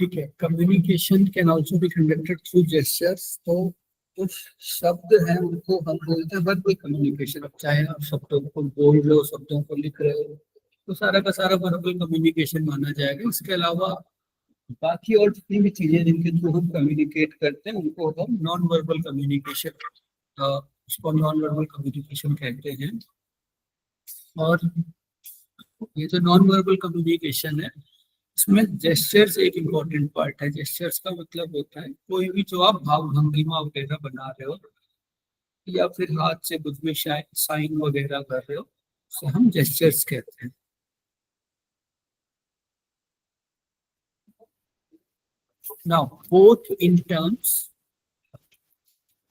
ठीक है, communication can also be conducted through gestures. तो जो शब्द हैं उनको हम बोलते हैं वर्बल कम्युनिकेशन। अब चाहे आप शब्दों को बोल रहे हो, शब्दों को लिख रहे हो, तो सारा का सारा वर्बल कम्युनिकेशन माना जाएगा। इसके अलावा बाकी और जितनी भी चीजें जिनके थ्रू हम कम्युनिकेट करते हैं उनको हम नॉन वर्बल कम्युनिकेशन, उसको नॉन वर्बल कम्युनिकेशन कहते हैं। और ये जो नॉन वर्बल कम्युनिकेशन है, इसमें जेस्चर्स एक इम्पोर्टेंट पार्ट है। जेस्चर्स का मतलब होता है कोई भी जो आप भाव भंगिमा वगैरह बना रहे हो, या फिर हाथ से कुछ भी साइन वगैरह कर रहे हो, उसे हम जेस्चर्स कहते हैं। Now both in terms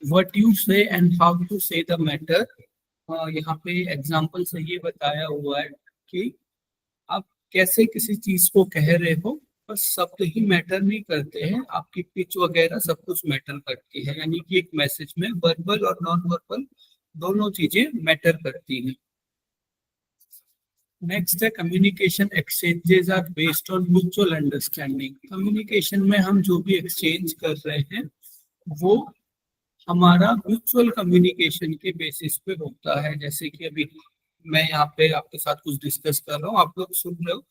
what you से एंड हाउ टू से द मैटर, यहाँ पे एग्जांपल से ये बताया हुआ है कि आप कैसे किसी चीज को कह रहे हो, बस शब्द ही मैटर नहीं करते हैं, आपकी पिच वगैरह सब कुछ मैटर करती है। यानी कि एक मैसेज में वर्बल और नॉन वर्बल दोनों चीजें मैटर करती हैं। नेक्स्ट है communication exchanges are based on mutual understanding. Communication में हम जो भी एक्सचेंज कर रहे हैं वो हमारा म्यूचुअल कम्युनिकेशन के बेसिस पे होता है। जैसे कि अभी मैं यहाँ पे आपके साथ कुछ डिस्कस कर रहा हूँ, आप लोग सुन रहे हो,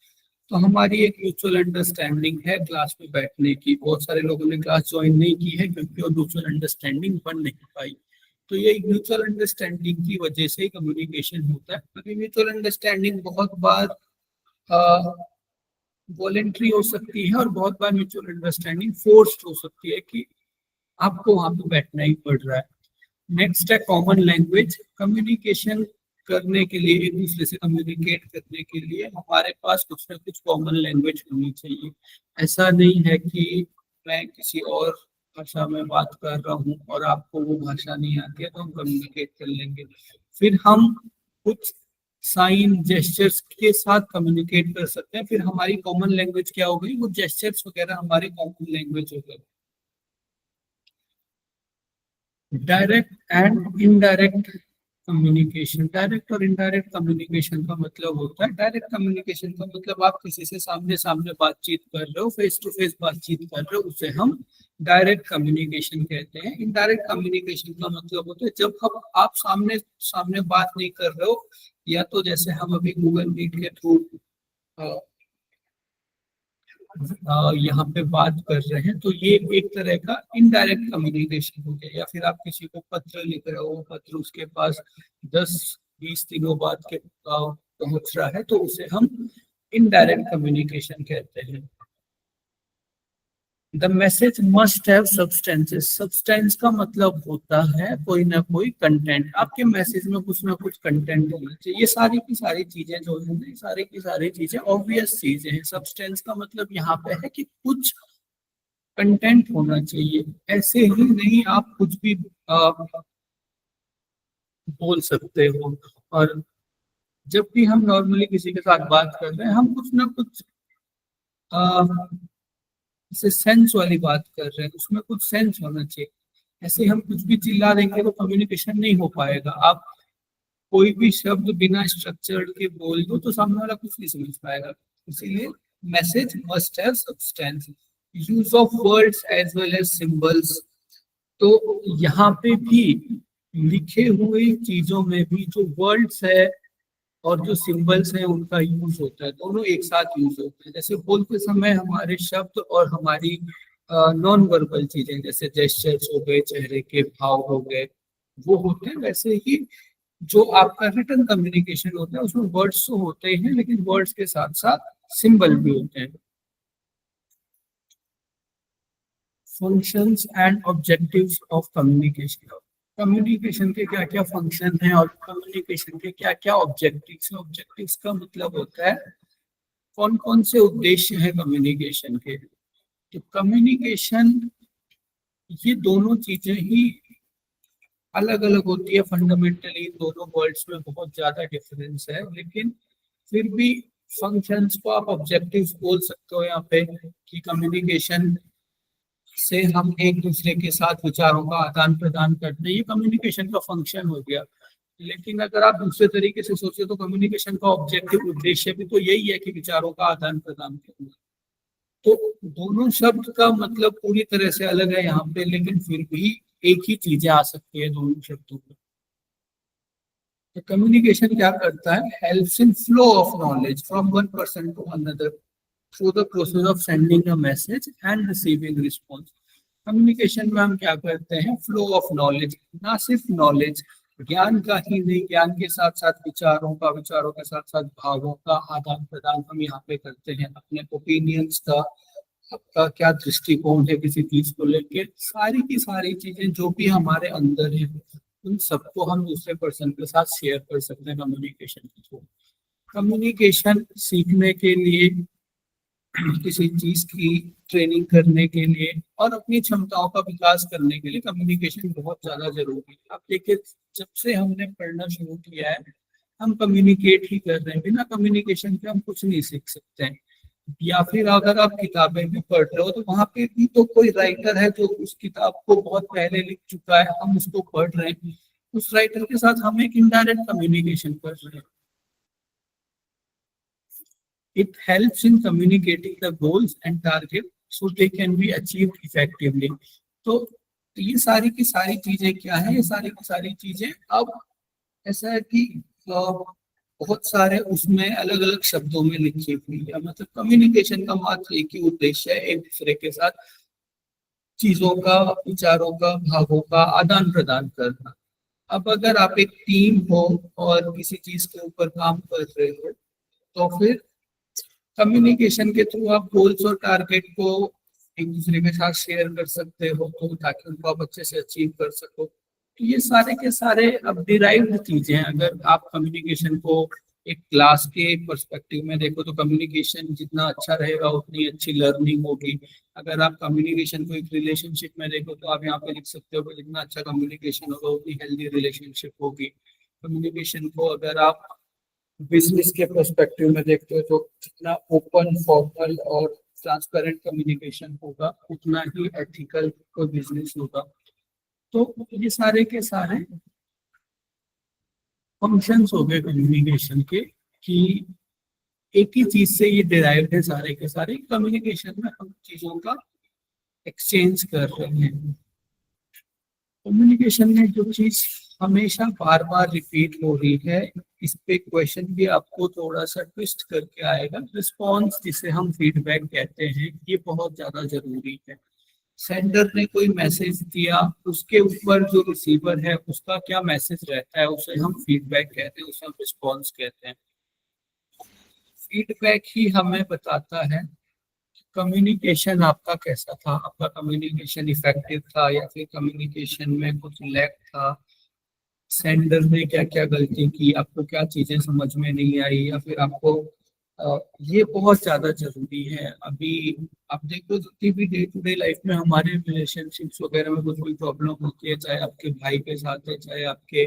तो हमारी एक म्यूचुअल अंडरस्टैंडिंग है क्लास में बैठने की। बहुत सारे लोगों ने क्लास ज्वाइन नहीं की है क्योंकि वो म्यूचुअल अंडरस्टैंडिंग बन नहीं पाई। तो ये एक म्यूचुअल अंडरस्टैंडिंग की वजह से कम्युनिकेशन होता है। अभी म्यूचुअल अंडरस्टैंडिंग बहुत बार वॉलेंट्री हो सकती है और बहुत बार म्यूचुअल अंडरस्टैंडिंग फोर्स्ड हो सकती है कि आपको वहां पे बैठना ही पड़ रहा है। नेक्स्ट है कॉमन लैंग्वेज। कम्युनिकेशन करने के लिए, एक दूसरे से कम्युनिकेट करने के लिए हमारे पास कुछ ना कुछ कॉमन लैंग्वेज होनी चाहिए। ऐसा नहीं है कि मैं किसी और भाषा में बात कर रहा हूँ और आपको वो भाषा नहीं आती है तो हम कम्युनिकेट कर लेंगे। फिर हम कुछ साइन जेस्चर्स के साथ कम्युनिकेट कर सकते हैं। फिर हमारी कॉमन लैंग्वेज क्या हो गई, वो जेस्चर्स वगैरह हमारी कॉमन लैंग्वेज हो गई। Direct and indirect communication. Direct और इनडायरेक्ट कम्युनिकेशन का मतलब होता है, डायरेक्ट कम्युनिकेशन का मतलब आप किसी से सामने सामने बातचीत कर रहे हो, फेस टू फेस बातचीत कर रहे हो, उसे हम डायरेक्ट कम्युनिकेशन कहते हैं। इनडायरेक्ट कम्युनिकेशन का मतलब होता है जब हम आप सामने सामने बात नहीं कर रहे हो, या तो जैसे हम अभी गूगल मीट के थ्रू यहाँ पे बात कर रहे हैं, तो ये एक तरह का इनडायरेक्ट कम्युनिकेशन हो गया। या फिर आप किसी को पत्र लिख रहे हो, पत्र उसके पास 10-20 दिनों बाद के पहुंच रहा है, तो उसे हम इनडायरेक्ट कम्युनिकेशन कहते हैं। The message must have substances. Substance का मतलब होता है कोई ना कोई कंटेंट। आपके मैसेज में कुछ ना कुछ कंटेंट होना चाहिए। ये सारी की सारी चीजें जो है ना, सारी की सारी चीजें ऑब्वियस चीजें हैं। सब्सटेंस का मतलब यहाँ पे है कि कुछ कंटेंट होना चाहिए। ऐसे ही नहीं आप कुछ भी बोल सकते हो। और जब भी हम नॉर्मली किसी के साथ बात कर रहे हैं, हम कुछ ना कुछ जैसे सेंस वाली बात कर रहे हैं, उसमें कुछ सेंस होना चाहिए। ऐसे हम कुछ भी चिल्ला देंगे तो कम्युनिकेशन नहीं हो पाएगा। आप कोई भी शब्द बिना स्ट्रक्चर के बोल दो तो सामने वाला कुछ नहीं समझ पाएगा। इसीलिए message must have substance. Use of words as well as symbols. तो यहाँ पे भी लिखे हुए चीजों में भी जो वर्ड्स है और जो सिंबल्स हैं उनका यूज होता है, दोनों एक साथ यूज होते हैं। जैसे बोलते समय हमारे शब्द और हमारी नॉन वर्बल चीजें जैसे जेस्चर्स हो गए, चेहरे के भाव हो गए, वो होते हैं। वैसे ही जो आपका रिटन कम्युनिकेशन होता है उसमें वर्ड्स तो होते हैं, लेकिन वर्ड्स के साथ साथ सिंबल भी होते हैं। Functions and objectives of communication. Communication के क्या क्या फंक्शन हैं और कम्युनिकेशन के क्या क्या ऑब्जेक्टिव्स हैं। ऑब्जेक्टिव्स का मतलब होता है कौन कौन से उद्देश्य हैं कम्युनिकेशन के। तो कम्युनिकेशन, ये दोनों चीजें ही अलग अलग होती है फंडामेंटली। दोनों वर्ड्स में बहुत ज्यादा डिफरेंस है, लेकिन फिर भी फंक्शंस को आप ऑब्जेक्टिव्स बोल सकते हो यहाँ पे कि कम्युनिकेशन से हम एक दूसरे के साथ विचारों का आदान प्रदान करते हैं, ये कम्युनिकेशन का फंक्शन हो गया। लेकिन अगर आप दूसरे तरीके से सोचे तो कम्युनिकेशन का ऑब्जेक्टिव, उद्देश्य भी तो यही है कि विचारों का आदान प्रदान करना। तो दोनों शब्द का मतलब पूरी तरह से अलग है यहाँ पे, लेकिन फिर भी एक ही चीजें आ सकती है दोनों शब्दों में। तो कम्युनिकेशन क्या करता है, helps in flow of knowledge from one person to another through the process of sending a message and receiving response. Communication में हम क्या करते हैं, फ्लो ऑफ नॉलेज, ना सिर्फ नॉलेज ज्ञान का ही नहीं, ज्ञान के साथ साथ विचारों का, विचारों के साथ साथ भावों का आदान प्रदान हम यहाँ पे करते हैं, अपने ओपिनियंस का, आपका क्या दृष्टिकोण है किसी चीज को लेके, सारी की सारी चीजें जो भी हमारे अंदर है उन सबको हम दूसरे पर्सन के साथ शेयर कर सकते हैं कम्युनिकेशन के थ्रू। कम्युनिकेशन सीखने के लिए, किसी चीज की ट्रेनिंग करने के लिए और अपनी क्षमताओं का विकास करने के लिए कम्युनिकेशन बहुत ज्यादा जरूरी है। आप देखिए, जब से हमने पढ़ना शुरू किया है हम कम्युनिकेट ही कर रहे हैं, बिना कम्युनिकेशन के हम कुछ नहीं सीख सकते हैं। या फिर अगर आप किताबें भी पढ़ रहे हो तो वहां पे भी तो कोई राइटर है जो उस किताब को बहुत पहले लिख चुका है, हम उसको पढ़ रहे हैं, उस राइटर के साथ हम एक इनडायरेक्ट कम्युनिकेशन कर रहे हैं। It helps in communicating the goals and target so they can be achieved effectively. तो ये सारी की सारी चीजें क्या है, ये सारी की सारी चीजें अब ऐसा है कि बहुत सारे उसमें अलग अलग शब्दों में लिखी हुई है। मतलब कम्युनिकेशन का मात्र एक ही उद्देश्य है, एक दूसरे के साथ चीजों का, विचारों का, भावों का आदान प्रदान करना। अब अगर आप एक टीम हो और किसी चीज के ऊपर काम कर रहे हो तो फिर कम्युनिकेशन के थ्रू आप गोल्स और टारगेट को एक दूसरे के साथ शेयर कर सकते हो, तो ताकि उनको आप अच्छे से अचीव कर सको। तो ये सारे के सारे अब डिराइव्ड चीजें हैं। अगर आप कम्युनिकेशन को एक क्लास के पर्सपेक्टिव में देखो तो कम्युनिकेशन जितना अच्छा रहेगा उतनी अच्छी लर्निंग होगी। अगर आप कम्युनिकेशन को एक रिलेशनशिप में देखो तो आप यहाँ पे लिख सकते हो कि जितना अच्छा कम्युनिकेशन होगा उतनी हेल्दी रिलेशनशिप होगी। कम्युनिकेशन को अगर आप बिजनेस के पर्सपेक्टिव में देखते हो तो जितना ओपन, फॉर्मल और ट्रांसपेरेंट कम्युनिकेशन होगा उतना ही एथिकल कोई बिजनेस होगा। तो ये सारे के सारे फंक्शंस हो गए कम्युनिकेशन के, कि एक ही चीज से ये डिराइव्ड है सारे के सारे। कम्युनिकेशन में हम चीजों का एक्सचेंज कर रहे हैं। कम्युनिकेशन में जो चीज हमेशा बार बार रिपीट हो रही है, इस पे क्वेश्चन भी आपको थोड़ा सा ट्विस्ट करके आएगा। रिस्पॉन्स, जिसे हम फीडबैक कहते हैं, ये बहुत ज्यादा जरूरी है। सेंडर ने कोई मैसेज दिया, उसके ऊपर जो रिसीवर है उसका क्या मैसेज रहता है, उसे हम फीडबैक कहते हैं, उसे हम रिस्पॉन्स कहते हैं। फीडबैक ही हमें बताता है कम्युनिकेशन आपका कैसा था, आपका कम्युनिकेशन इफेक्टिव था या फिर कम्युनिकेशन में कुछ लैक था, सेंडर ने क्या क्या गलती की, आपको क्या चीजें समझ में नहीं आई, या फिर आपको ये बहुत ज्यादा जरूरी है। अभी आप देखो जितनी भी डे टू डे लाइफ में हमारे रिलेशनशिप्स वगैरह में कुछ कोई प्रॉब्लम होती है, चाहे आपके भाई के साथ है, चाहे आपके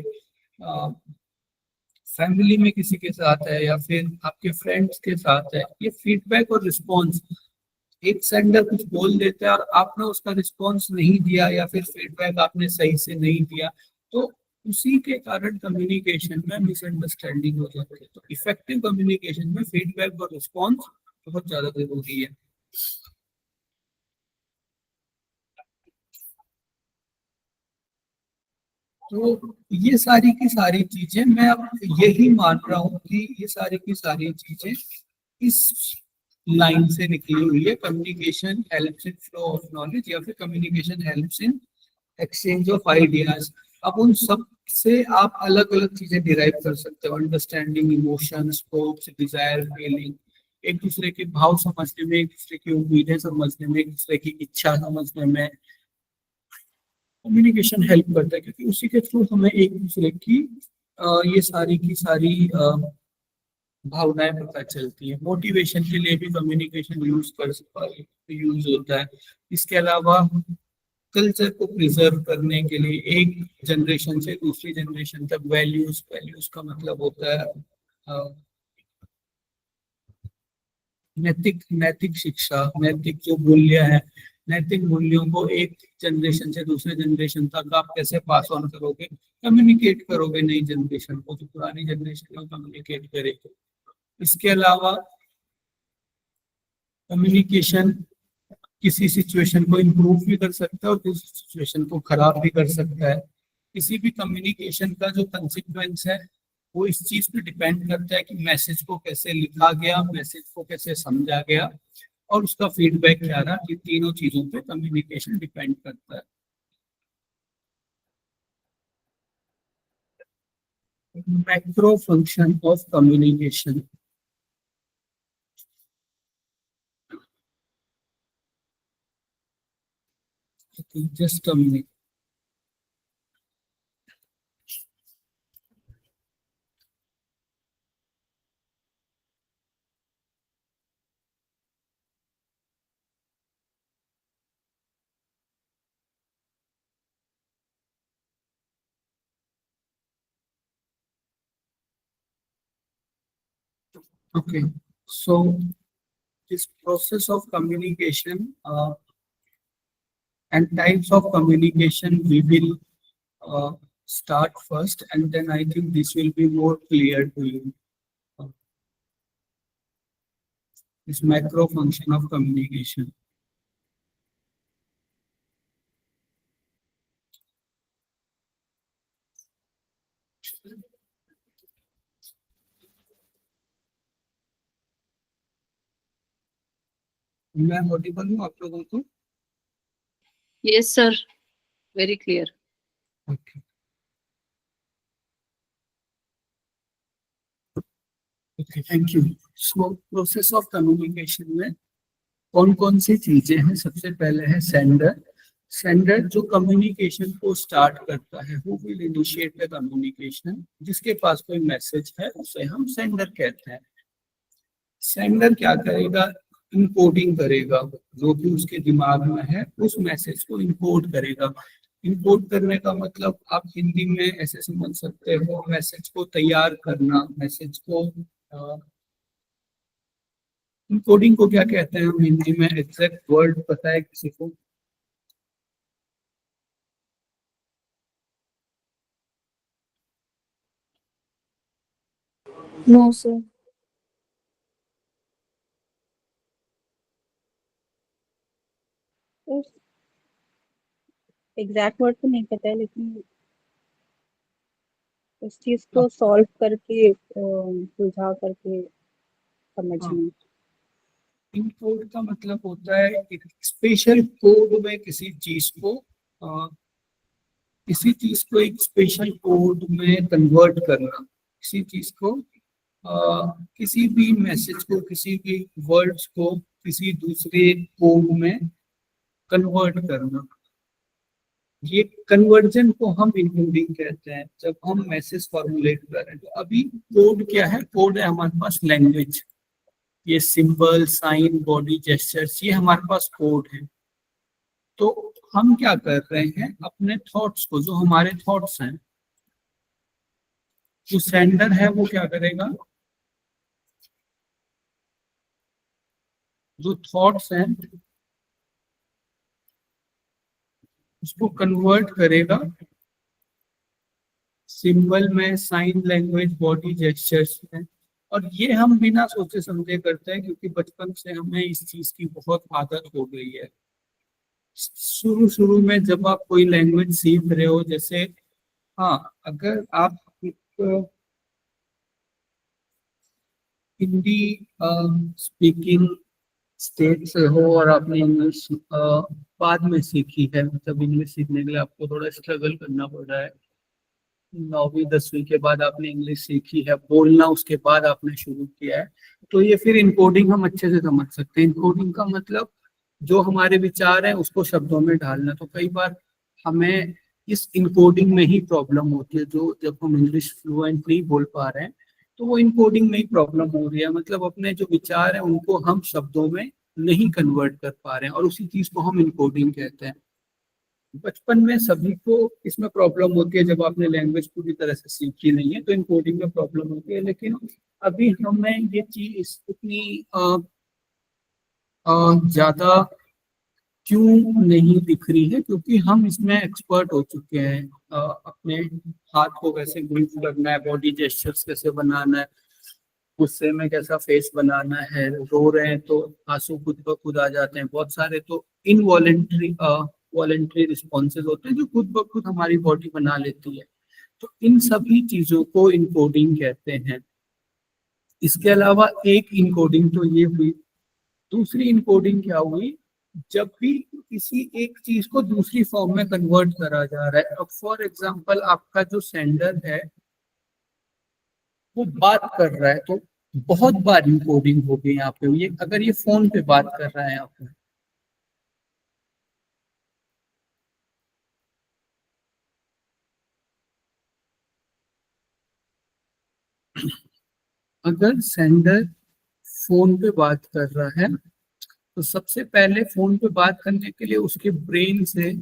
फैमिली में किसी के साथ है, या फिर आपके फ्रेंड्स के साथ है, ये फीडबैक और रिस्पॉन्स, एक सेंडर कुछ बोल देता है और आपने उसका रिस्पॉन्स नहीं दिया या फिर फीडबैक आपने सही से नहीं दिया, तो उसी के कारण कम्युनिकेशन में मिसअंडरस्टैंडिंग हो जाती है। तो इफेक्टिव कम्युनिकेशन में फीडबैक और रिस्पॉन्स बहुत ज्यादा जरूरी है। तो ये सारी की सारी चीजें, मैं अब यही मान रहा हूँ कि ये सारी की सारी चीजें इस लाइन से निकली हुई है, communication helps in flow of knowledge या फिर communication helps in exchange of ideas. अब उन सब से आप अलग अलग चीजें डिराइव कर सकते हो, understanding emotions, hopes, desire, feeling, एक दूसरे के भाव समझने में, एक दूसरे की उम्मीदें समझने में, एक दूसरे की इच्छा समझने में कम्युनिकेशन हेल्प करता है, क्योंकि उसी के थ्रू हमें एक दूसरे की ये सारी की सारी भावनाएं पता चलती है। मोटिवेशन के लिए भी कम्युनिकेशन यूज होता है। इसके अलावा कल्चर को प्रिजर्व करने के लिए एक जनरेशन से दूसरी जनरेशन तक वैल्यूज, वैल्यूज का मतलब होता है नैतिक, नैतिक शिक्षा, नैतिक जो मूल्य है, नैतिक मूल्यों को एक जनरेशन से दूसरे जनरेशन तक आप कैसे पास ऑन करोगे, कम्युनिकेट करोगे नई जनरेशन को, तो पुरानी जनरेशन को कम्युनिकेट करेगी। इसके अलावा कम्युनिकेशन किसी सिचुएशन को इम्प्रूव भी कर सकता है और किसी सिचुएशन को खराब भी कर सकता है। किसी भी कम्युनिकेशन का जो कंसिक्वेंस है वो इस चीज पे डिपेंड करता है कि मैसेज को कैसे लिखा गया, मैसेज को कैसे समझा गया और उसका फीडबैक क्या रहा। ये तीनों चीजों पे कम्युनिकेशन डिपेंड करता है। Macro function of communication. Just a minute. Okay, so this process of communication and types of communication we will start first, and then I think this will be more clear to you. This macro function of communication. मैं Audible हूँ आप लोगों को? Yes, sir. Very clear. Okay. Okay, thank you. So process of communication में कौन कौन सी चीजें हैं? सबसे पहले है सेंडर। सेंडर जो कम्युनिकेशन को स्टार्ट करता है, who will initiate the communication, जिसके पास कोई मैसेज है उसे हम सेंडर कहते हैं। सेंडर क्या करेगा? इनकोडिंग करेगा, जो भी उसके दिमाग में है उस मैसेज को इनकोड करेगा। इनकोड करने का मतलब आप हिंदी में ऐसे समझ सकते हो, मैसेज को तैयार करना, मैसेज को इनकोडिंग को क्या कहते हैं हम हिंदी में? एग्जैक्ट वर्ड पता है किसी को? No, sir. एग्जैक्ट वर्ड तो नहीं पता है, लेकिन उस चीज को सॉल्व करके सुलझा करके समझना। इनकोड का मतलब होता है एक स्पेशल कोड में किसी चीज को एक स्पेशल कोड में कन्वर्ट करना, किसी चीज को किसी भी मैसेज को, किसी भी वर्ड्स को किसी दूसरे कोड में कन्वर्ट करना। ये कन्वर्जन को हम इनकोडिंग कहते हैं। जब हम मैसेज फॉर्मुलेट कर रहे हैं तो अभी कोड क्या है? कोड है हमारे पास लैंग्वेज, ये सिंबल, साइन, बॉडी जेस्चर्स, ये हमारे पास कोड है। तो हम क्या कर रहे हैं? अपने थॉट्स को, जो हमारे थॉट्स हैं, जो सेंडर है वो क्या करेगा? जो थॉट्स हैं उसको कन्वर्ट करेगा सिंबल में, साइन लैंग्वेज, बॉडी जेस्चर्स में। और ये हम बिना सोचे समझे करते हैं क्योंकि बचपन से हमें इस चीज की बहुत आदत हो गई है। शुरू शुरू में जब आप कोई लैंग्वेज सीख रहे हो, जैसे हाँ, अगर आप हिंदी स्पीकिंग स्टेट से हो और आपने इंग्लिश बाद में सीखी है, मतलब इंग्लिश सीखने के लिए आपको थोड़ा स्ट्रगल करना पड़ रहा है, 9वीं 10वीं के बाद आपने इंग्लिश सीखी है, बोलना उसके बाद आपने शुरू किया है, तो ये फिर इनकोडिंग हम अच्छे से समझ सकते हैं। इनकोडिंग का मतलब जो हमारे विचार हैं उसको शब्दों में ढालना। तो कई बार हमें इस इनकोडिंग में ही प्रॉब्लम होती है, जो जब हम इंग्लिश फ्लुएंट नहीं बोल पा रहे हैं तो वो इनकोडिंग में ही प्रॉब्लम हो रही है। मतलब अपने जो विचार हैं उनको हम शब्दों में नहीं कन्वर्ट कर पा रहे हैं, और उसी चीज को हम इनकोडिंग कहते हैं। बचपन में सभी को इसमें प्रॉब्लम होती है, जब आपने लैंग्वेज पूरी तरह से सीखी नहीं है तो इनकोडिंग में प्रॉब्लम होती है। लेकिन अभी हमें ये चीज इतनी ज्यादा क्यों नहीं दिख रही है? क्योंकि हम इसमें एक्सपर्ट हो चुके हैं। अपने हाथ को कैसे मूव करना है, बॉडी जेस्चर्स कैसे बनाना है, गुस्से में कैसा फेस बनाना है, रो रहे हैं तो आंसू खुद ब खुद आ जाते हैं, बहुत सारे तो इनवॉलेंट्री वॉलेंट्री रिस्पॉन्सेज होते हैं जो खुद ब खुद हमारी बॉडी बना लेती है। तो इन सभी चीजों को इनकोडिंग कहते हैं। इसके अलावा एक इनकोडिंग तो ये हुई, दूसरी इनकोडिंग क्या हुई, जब भी किसी एक चीज को दूसरी फॉर्म में कन्वर्ट करा जा रहा है। अब फॉर एग्जांपल आपका जो सेंडर है वो बात कर रहा है, तो बहुत बार इनकोडिंग होगी यहाँ पे। ये अगर ये फोन पे बात कर रहा है यहाँ पे, अगर सेंडर फोन पे बात कर रहा है तो सबसे पहले फोन पे बात करने के लिए उसके ब्रेन से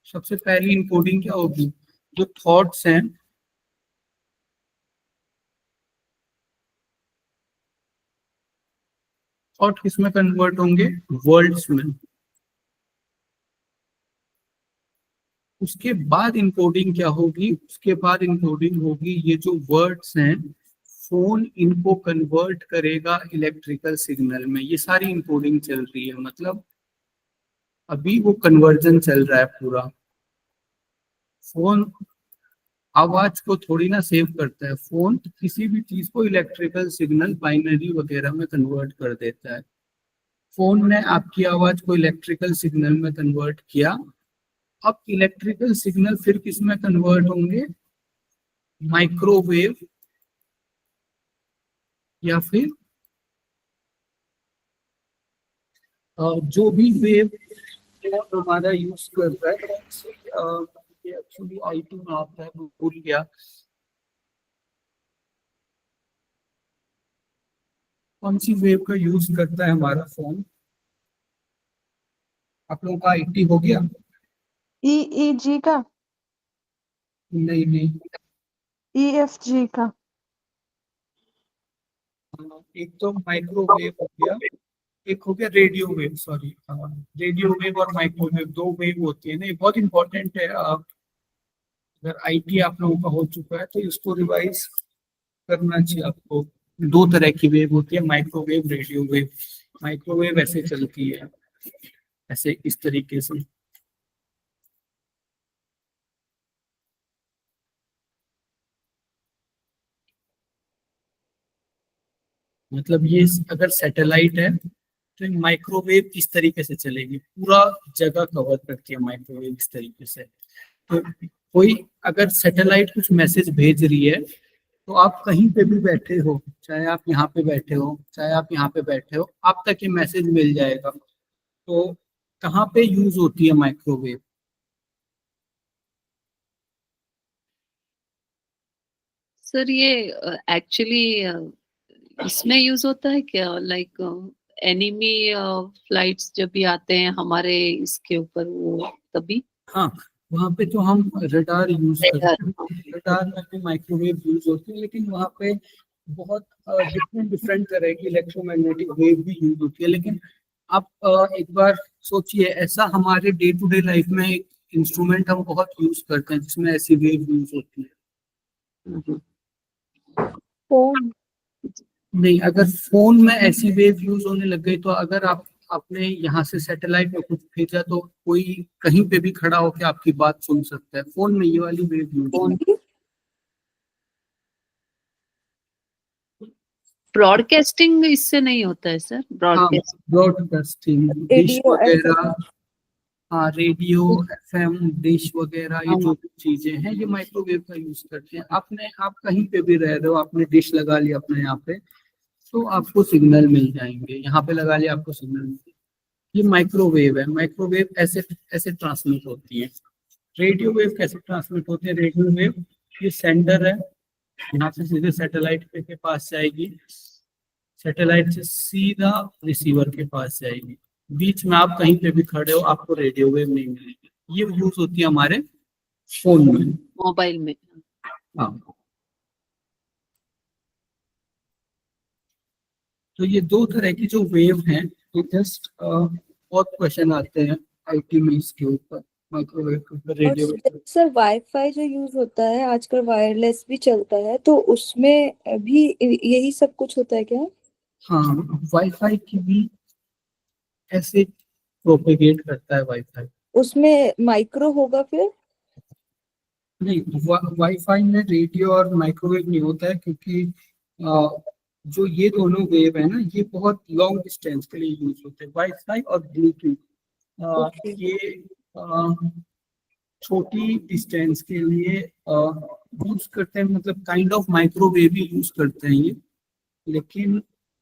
सबसे पहली इनकोडिंग क्या होगी, जो थॉट्स हैं थॉट किस में कन्वर्ट होंगे, वर्ड्स में। उसके बाद इनकोडिंग क्या होगी, उसके बाद इनकोडिंग होगी ये जो वर्ड्स हैं फोन इनको कन्वर्ट करेगा इलेक्ट्रिकल सिग्नल में। ये सारी इनकोडिंग चल रही है, मतलब अभी वो कन्वर्जन चल रहा है पूरा। फोन आवाज को थोड़ी ना सेव करता है, फोन किसी भी चीज को इलेक्ट्रिकल सिग्नल बाइनरी वगैरह में कन्वर्ट कर देता है। फोन ने आपकी आवाज को इलेक्ट्रिकल सिग्नल में कन्वर्ट किया। अब इलेक्ट्रिकल सिग्नल फिर किस में कन्वर्ट होंगे, माइक्रोवेव या फिर जो भी वेव हमारा यूज कर रहा है। एक्चुअली आईटी में आता है, भूल गया कौन सी वेव का यूज करता है हमारा फोन। आप लोगों का आईटी हो गया? EEG का, नहीं नहीं, EFG का। एक तो माइक्रोवेव हो गया, एक हो गया radio wave, sorry. Radio wave और माइक्रोवेव दो वेव होती है ना, ये बहुत इंपॉर्टेंट है। अगर आईटी आप लोगों का हो चुका है तो इसको रिवाइज करना चाहिए आपको। दो तरह की वेव होती है, माइक्रोवेव, रेडियो वेव। माइक्रोवेव ऐसे चलती है, ऐसे इस तरीके से। मतलब ये अगर सैटेलाइट है तो माइक्रोवेव इस तरीके से चलेगी, पूरा जगह कवर करती है माइक्रोवेव इस तरीके से। तो कोई अगर सैटेलाइट कुछ मैसेज भेज रही है तो आप कहीं पे भी बैठे हो, चाहे आप यहाँ पे बैठे हो चाहे आप यहाँ पे बैठे हो, आप तक ये मैसेज मिल जाएगा। तो कहाँ पे यूज होती है माइक्रोवेव? सर ये एक्चुअली इसमें यूज होता है क्या, लाइक एनिमी फ्लाइट्स जब भी आते हैं हमारे इसके ऊपर, वो तभी? हाँ, वहाँ पे तो हम रडार यूज करते Radar, हैं, रडार में भी माइक्रोवेव यूज होती है, लेकिन वहाँ पे बहुत डिफरेंट डिफरेंट तरह की इलेक्ट्रोमैग्नेटिक वेव भी यूज होती है। लेकिन आप एक बार सोचिए, ऐसा हमारे डे टू डे लाइफ में एक इंस्ट्रूमेंट हम बहुत यूज करते हैं जिसमें ऐसी वेव यूज होती है। हम्म। फोन। नहीं, अगर फोन में ऐसी वेव यूज होने लग गई तो अगर आपने यहाँ से सैटेलाइट में कुछ भेजा तो कोई कहीं पे भी खड़ा होकर आपकी बात सुन सकता है। फोन में ये वाली वेव यूज होती ब्रॉडकास्टिंग इससे नहीं होता है सर? है। ब्रॉडकास्ट, ब्रॉडकास्टिंग, डिश रेडियो वगैरह, हाँ रेडियो, एफएम, डिश वगैरह, ये हाँ। जो भी चीजें हैं ये माइक्रोवेव का यूज करते हैं। आप कहीं पे भी रह रहे हो, आपने डिश लगा लिया अपने यहाँ पे तो आपको सिग्नल मिल जाएंगे, यहाँ पे लगा लिया आपको सिग्नल मिल जाएंगे। ये माइक्रोवेव है। माइक्रोवेव ऐसे ऐसे ट्रांसमिट होती है। रेडियो वेव कैसे ट्रांसमिट होती है? रेडियो वेव, ये सेंडर है, यहाँ से सीधे सैटेलाइट के पास जाएगी, सैटेलाइट से सीधा रिसीवर के पास जाएगी। बीच में आप कहीं पे भी खड़े हो आपको रेडियो वेव नहीं मिलेगी। ये यूज होती है हमारे फोन में। मोबाइल में। हाँ, तो ये दो तरह की जो वेव हैं, ये जस्ट बहुत क्वेश्चन आते हैं आईटी में इसके ऊपर। माइक्रोवेव और रेडियो। सर वाईफाई जो यूज होता है आजकल वायरलेस भी चलता है, तो उसमें भी यही सब कुछ होता है क्या? हाँ, वाईफाई की भी ऐसे प्रोपेगेट करता है वाईफाई। उसमें माइक्रो होगा फिर? नहीं, वाईफाई में रेडियो और माइक्रोवेव नहीं होता है, क्योंकि अ, जो ये दोनों वेव है ना, ये बहुत लॉन्ग डिस्टेंस के लिए यूज होते हैं। वाईफाई और ब्लूटूथ ओके। ये छोटी डिस्टेंस के लिए यूज करते हैं, मतलब kind of microwave he use करते हैं ये, लेकिन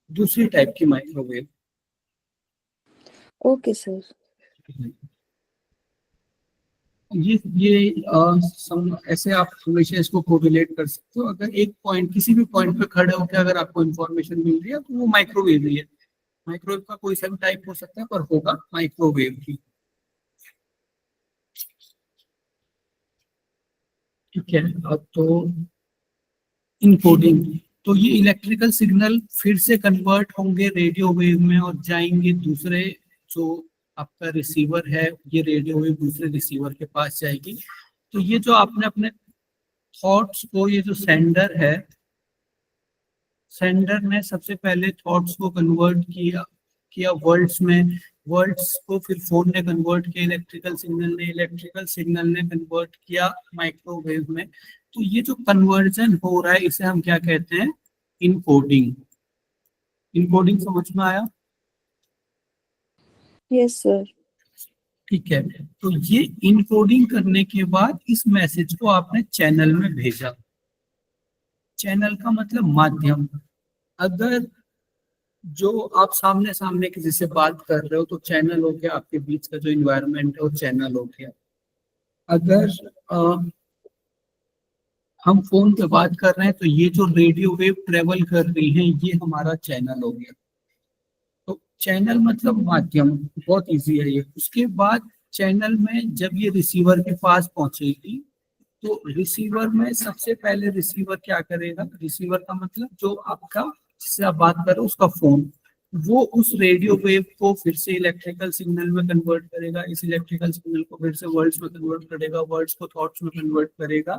दूसरी टाइप की माइक्रोवेव। Okay sir. ये ऐसे आप हमेशा इसको कोरिलेट कर सकते हो। अगर एक पॉइंट, किसी भी पॉइंट पे खड़े होकर अगर आपको इंफॉर्मेशन मिल रही है तो वो माइक्रोवेव ही है। माइक्रोवेव का कोई सा भी टाइप हो सकता है, पर होगा माइक्रोवेव ही। ठीक है। अब तो इनकोडिंग, तो ये इलेक्ट्रिकल सिग्नल फिर से कन्वर्ट होंगे रेडियो वेव में और जाएंगे दूसरे, जो आपका रिसीवर है, ये रेडियो वेव दूसरे रिसीवर के पास जाएगी। तो ये जो आपने अपने थॉट्स को, ये जो सेंडर है, सेंडर ने सबसे पहले थॉट्स को कन्वर्ट किया वर्ड्स में, वर्ड्स को फिर फोन ने कन्वर्ट किया इलेक्ट्रिकल सिग्नल ने, इलेक्ट्रिकल सिग्नल ने कन्वर्ट किया माइक्रोवेव में। तो ये जो कन्वर्जन हो रहा है इसे हम क्या कहते हैं? इनकोडिंग। इनकोडिंग समझ में आया? Yes sir. ठीक है। तो ये इनकोडिंग करने के बाद इस मैसेज को आपने चैनल में भेजा। चैनल का मतलब माध्यम। अगर जो आप सामने सामने किसी से बात कर रहे हो तो चैनल हो गया, आपके बीच का जो इन्वायरमेंट है वो चैनल हो गया। अगर हम फोन पे बात कर रहे हैं तो ये जो रेडियो वेव ट्रेवल कर रही है ये हमारा चैनल हो गया। तो चैनल मतलब माध्यम, बहुत इजी है ये। उसके बाद चैनल में जब ये रिसीवर के पास पहुंचेगी तो रिसीवर में सबसे पहले रिसीवर क्या करेगा? रिसीवर का मतलब जो आपका, जिससे आप बात कर रहे हो उसका फोन, वो उस रेडियो वेव को फिर से इलेक्ट्रिकल सिग्नल में कन्वर्ट करेगा, इस इलेक्ट्रिकल सिग्नल को फिर से वर्ड्स में कन्वर्ट करेगा, वर्ड्स को थॉट्स में कन्वर्ट करेगा।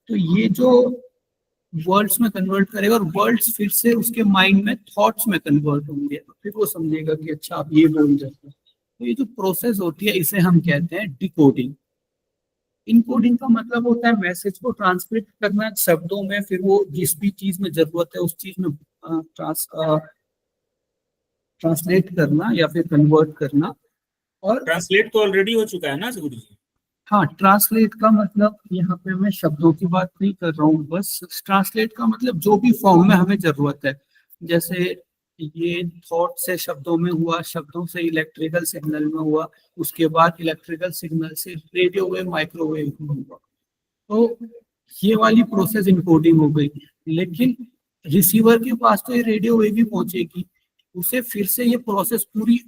तो ये जो वर्ड्स में कन्वर्ट करेगा और वर्ड्स फिर से उसके माइंड में थॉट्स में कन्वर्ट होंगे, फिर वो समझेगा कि अच्छा आप ये बोल रहे हो। तो ये जो प्रोसेस होती है इसे हम कहते हैं डिकोडिंग। इनकोडिंग का मतलब होता है मैसेज को ट्रांसमिट करना शब्दों में, फिर वो जिस भी चीज में जरूरत है उस चीज में ट्रांसलेट करना या फिर कन्वर्ट करना। और ट्रांसलेट तो ऑलरेडी हो चुका है ना गुरु जी? हाँ, ट्रांसलेट का मतलब यहाँ पे मैं शब्दों की बात नहीं कर रहा हूँ, बस ट्रांसलेट का मतलब जो भी फॉर्म में हमें जरूरत है। जैसे ये थॉट से शब्दों में हुआ, शब्दों से इलेक्ट्रिकल सिग्नल में हुआ, उसके बाद इलेक्ट्रिकल सिग्नल से रेडियो वेव माइक्रोवेव में हुआ। तो ये वाली प्रोसेस इनकोडिंग हो गई। लेकिन रिसीवर के पास तो ये रेडियो वेव ही पहुंचेगी, उसे फिर से ये प्रोसेस पूरी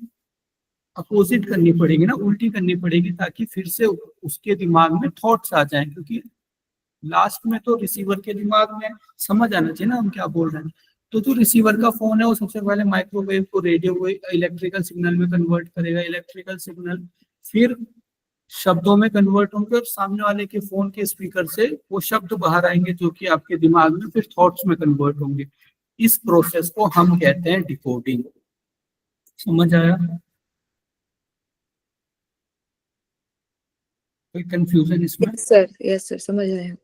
अपोजिट करनी पड़ेगी ना, उल्टी करनी पड़ेगी, ताकि फिर से उसके दिमाग में थॉट्स आ जाएं। क्योंकि लास्ट में तो रिसीवर के दिमाग में समझ आना चाहिए ना हम क्या बोल रहे हैं। तो जो रिसीवर का फोन है वो सबसे पहले माइक्रोवेव को रेडियो वेव इलेक्ट्रिकल सिग्नल में कन्वर्ट करेगा, इलेक्ट्रिकल सिग्नल फिर शब्दों में कन्वर्ट होंगे और सामने वाले के फोन के स्पीकर से वो शब्द बाहर आएंगे जो कि आपके दिमाग में फिर थॉट्स में कन्वर्ट होंगे। इस प्रोसेस को हम कहते हैं डिकोडिंग। समझ आया? कोई कंफ्यूजन इसमें? यस सर समझ आया।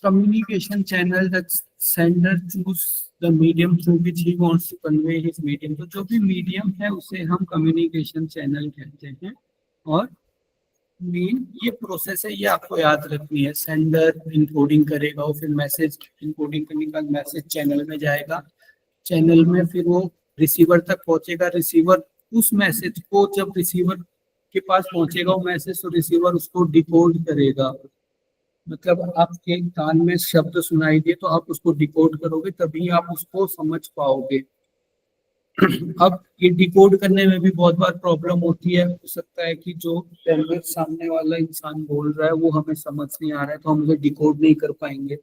Communication channel that sender choose the medium through which he wants to convey his medium। तो जो भी मीडियम है उसे हम कम्युनिकेशन चैनल कहते हैं। और मेन ये प्रोसेस है, ये आपको याद रखनी है। सेंडर इनकोडिंग करेगा और फिर मैसेज इनकोडिंग करने के बाद मैसेज चैनल में जाएगा, चैनल में फिर वो रिसीवर तक पहुंचेगा। रिसीवर उस मैसेज को जब रिसीवर के पास पहुंचेगा वो मैसेज, तो रिसीवर उसको डिकोड करेगा। मतलब आपके कान में शब्द सुनाई दिए तो आप उसको डिकोड करोगे, तभी आप उसको समझ पाओगे। अब ये डिकोड करने में भी बहुत बार प्रॉब्लम होती है। हो सकता है कि जो लैंग्वेज सामने वाला इंसान बोल रहा है वो हमें समझ नहीं आ रहा है, तो हम उसे डिकोड नहीं कर पाएंगे,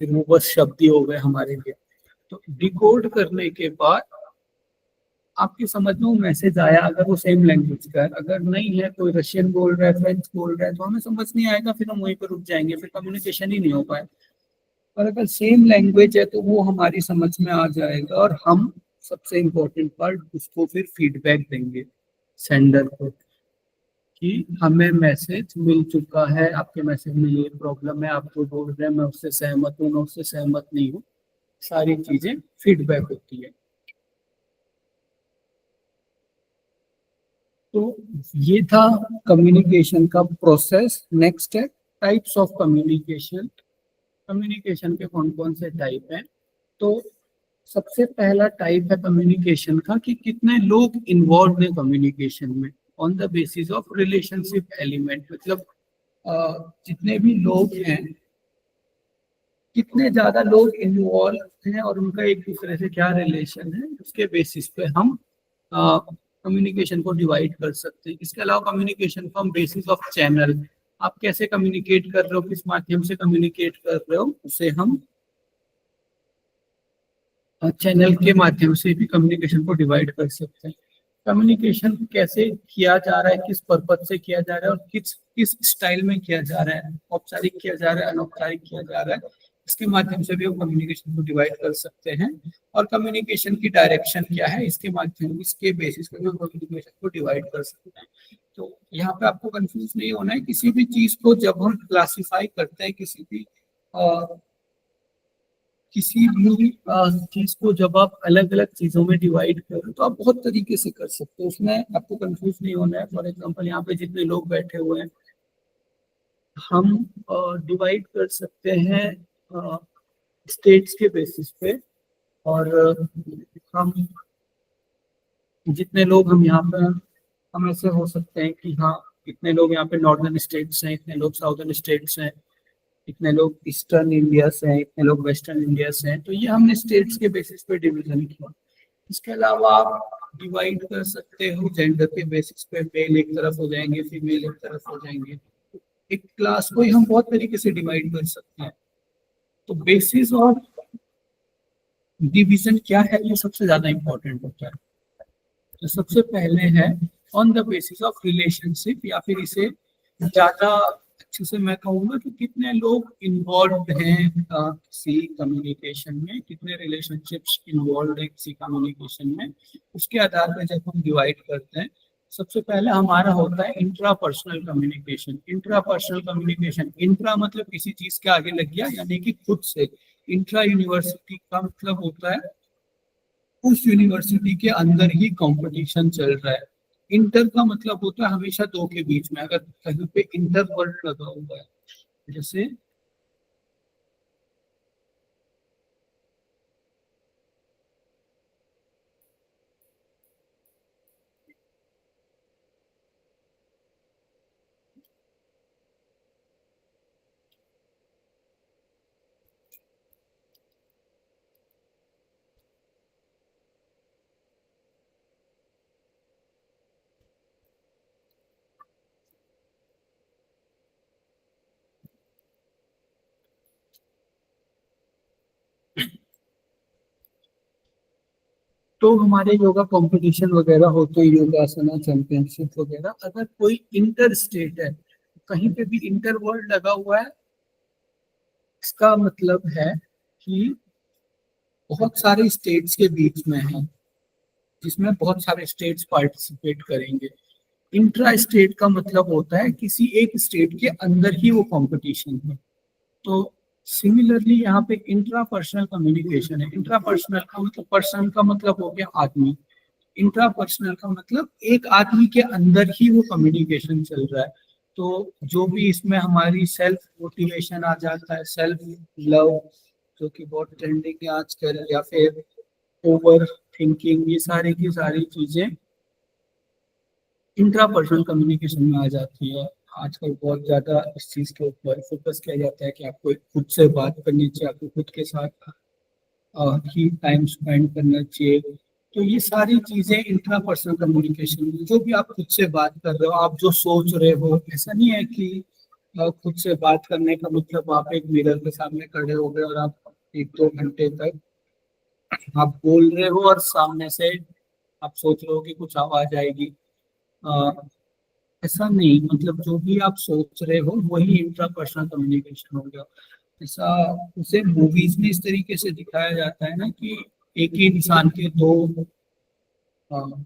फिर वो बस शब्द ही हो गए हमारे लिए। तो डिकोड करने के बाद आपकी समझ में वो मैसेज आया अगर वो सेम लैंग्वेज का है। अगर नहीं है, कोई रशियन बोल रहा है, फ्रेंच बोल रहा है, तो हमें समझ नहीं आएगा, फिर हम वहीं पर रुक जाएंगे, फिर कम्युनिकेशन ही नहीं हो पाए। पर अगर सेम लैंग्वेज है तो वो हमारी समझ में आ जाएगा, और हम सबसे इम्पोर्टेंट पार्ट उसको फिर फीडबैक देंगे सेंडर को कि हमें मैसेज मिल चुका है, आपके मैसेज में ये प्रॉब्लम है, आप जो बोल रहे हैं मैं उससे सहमत हूँ, मैं उससे सहमत नहीं हूँ। सारी चीजें फीडबैक होती है। तो ये था कम्युनिकेशन का प्रोसेस। नेक्स्ट है टाइप्स ऑफ कम्युनिकेशन। कम्युनिकेशन के कौन कौन से टाइप हैं? तो सबसे पहला टाइप है कम्युनिकेशन का कि कितने लोग इन्वॉल्व हैं कम्युनिकेशन में, on the basis of relationship element. मतलब जितने भी लोग हैं, कितने ज्यादा लोग इन्वॉल्व हैं और उनका एक दूसरे से क्या रिलेशन है, उसके बेसिस पे हम कम्युनिकेशन को डिवाइड कर सकते हैं। इसके अलावा कम्युनिकेशन को हम बेसिस ऑफ चैनल, आप कैसे कम्युनिकेट कर रहे हो, किस माध्यम से कम्युनिकेट कर रहे हो, उसे हम चैनल के माध्यम से भी कम्युनिकेशन को डिवाइड कर सकते हैं। कम्युनिकेशन कैसे किया जा रहा है, किस पर्पज से किया जा रहा है और किस किस स्टाइल में किया जा रहा है, औपचारिक किया जा रहा है, अनौपचारिक किया जा रहा है, इसके माध्यम से भी हम कम्युनिकेशन को डिवाइड कर सकते हैं। और कम्युनिकेशन की डायरेक्शन क्या है, इसके माध्यम, इसके बेसिस पर हम कम्युनिकेशन को डिवाइड कर सकते हैं। तो यहाँ पे आपको कंफ्यूज नहीं होना है। किसी भी चीज को जब हम क्लासिफाई करते हैं, किसी भी चीज को जब आप अलग अलग चीजों में डिवाइड करो तो आप बहुत तरीके से कर सकते हो, उसमें आपको कंफ्यूज नहीं होना है। फॉर एग्जांपल यहाँ पे जितने लोग बैठे हुए हैं, हम डिवाइड कर सकते हैं स्टेट्स के बेसिस पे, और हम जितने लोग हम यहाँ पे, हम ऐसे हो सकते हैं कि हाँ, इतने लोग यहाँ पे नॉर्दर्न स्टेट्स हैं, इतने लोग साउदर्न स्टेट्स हैं, इतने लोग ईस्टर्न इंडिया से हैं, इतने लोग वेस्टर्न इंडिया से हैं। तो ये हमने स्टेट्स के बेसिस पे डिवीजन किया। इसके अलावा आप डिवाइड कर सकते हो जेंडर के बेसिस पे, मेल एक तरफ हो जाएंगे, फीमेल एक तरफ हो जाएंगे। एक क्लास को ही हम बहुत तरीके से डिवाइड कर सकते हैं। तो बेसिस ऑफ डिवीजन क्या है, ये सबसे ज्यादा इंपॉर्टेंट होता है। तो सबसे पहले है on the basis of relationship, या फिर इसे ज्यादा अच्छे से मैं कहूँगा कि कितने लोग इन्वॉल्व हैं किसी कम्युनिकेशन में, कितने रिलेशनशिप्स इन्वॉल्व हैं किसी कम्युनिकेशन में, उसके आधार पर जब हम डिवाइड करते हैं। सबसे पहले हमारा होता है intrapersonal communication. Intrapersonal communication, intra मतलब किसी चीज के आगे लग गया, यानी कि खुद से। इंट्रा यूनिवर्सिटी का मतलब होता है उस यूनिवर्सिटी के अंदर ही कंपटीशन चल रहा है। इंटर का मतलब होता है हमेशा दो के बीच में, अगर कहीं पे इंटर वर्ड लगा हुआ है, जैसे तो हमारे योगा कंपटीशन वगैरह होते हैं, योगासना चैंपियनशिप वगैरह, अगर कोई इंटर स्टेट है, कहीं पे भी इंटर वर्ड लगा हुआ है, इसका मतलब है कि बहुत सारे स्टेट्स के बीच में है, जिसमें बहुत सारे स्टेट्स पार्टिसिपेट करेंगे। इंट्रा स्टेट का मतलब होता है किसी एक स्टेट के अंदर ही वो कंपटीशन है। तो सिमिलरली यहाँ पे इंट्रापर्सनल कम्युनिकेशन है। इंट्रापर्सनल का मतलब, पर्सन का मतलब हो गया आदमी, इंट्रापर्सनल का मतलब एक आदमी के अंदर ही वो कम्युनिकेशन चल रहा है। तो जो भी इसमें हमारी सेल्फ मोटिवेशन आ जाता है, सेल्फ लव जो कि बहुत ट्रेंडिंग है आजकल, या फिर ओवर थिंकिंग, ये सारी की सारी चीजें इंट्रापर्सनल कम्युनिकेशन में आ जाती है। आजकल बहुत ज्यादा इस चीज के ऊपर फोकस किया जाता है कि आपको खुद से बात करनी चाहिए, आपको खुद के साथ ही टाइम स्पेंड करना चाहिए। तो ये सारी चीजें इंट्रापर्सनल कम्युनिकेशन में, जो भी आप खुद से बात कर रहे हो, आप जो सोच रहे हो, ऐसा नहीं है कि खुद से बात करने का मतलब आप एक मिरर के सामने खड़े हो गए और आप 1-2 घंटे तक आप बोल रहे हो और सामने से आप सोच रहे हो कि कुछ आवाज आएगी, ऐसा नहीं, मतलब जो भी आप सोच रहे हो वही इंट्रापर्सनल कम्युनिकेशन हो गया। ऐसा उसे मूवीज में इस तरीके से दिखाया जाता है ना कि एक ही इंसान के दो अ,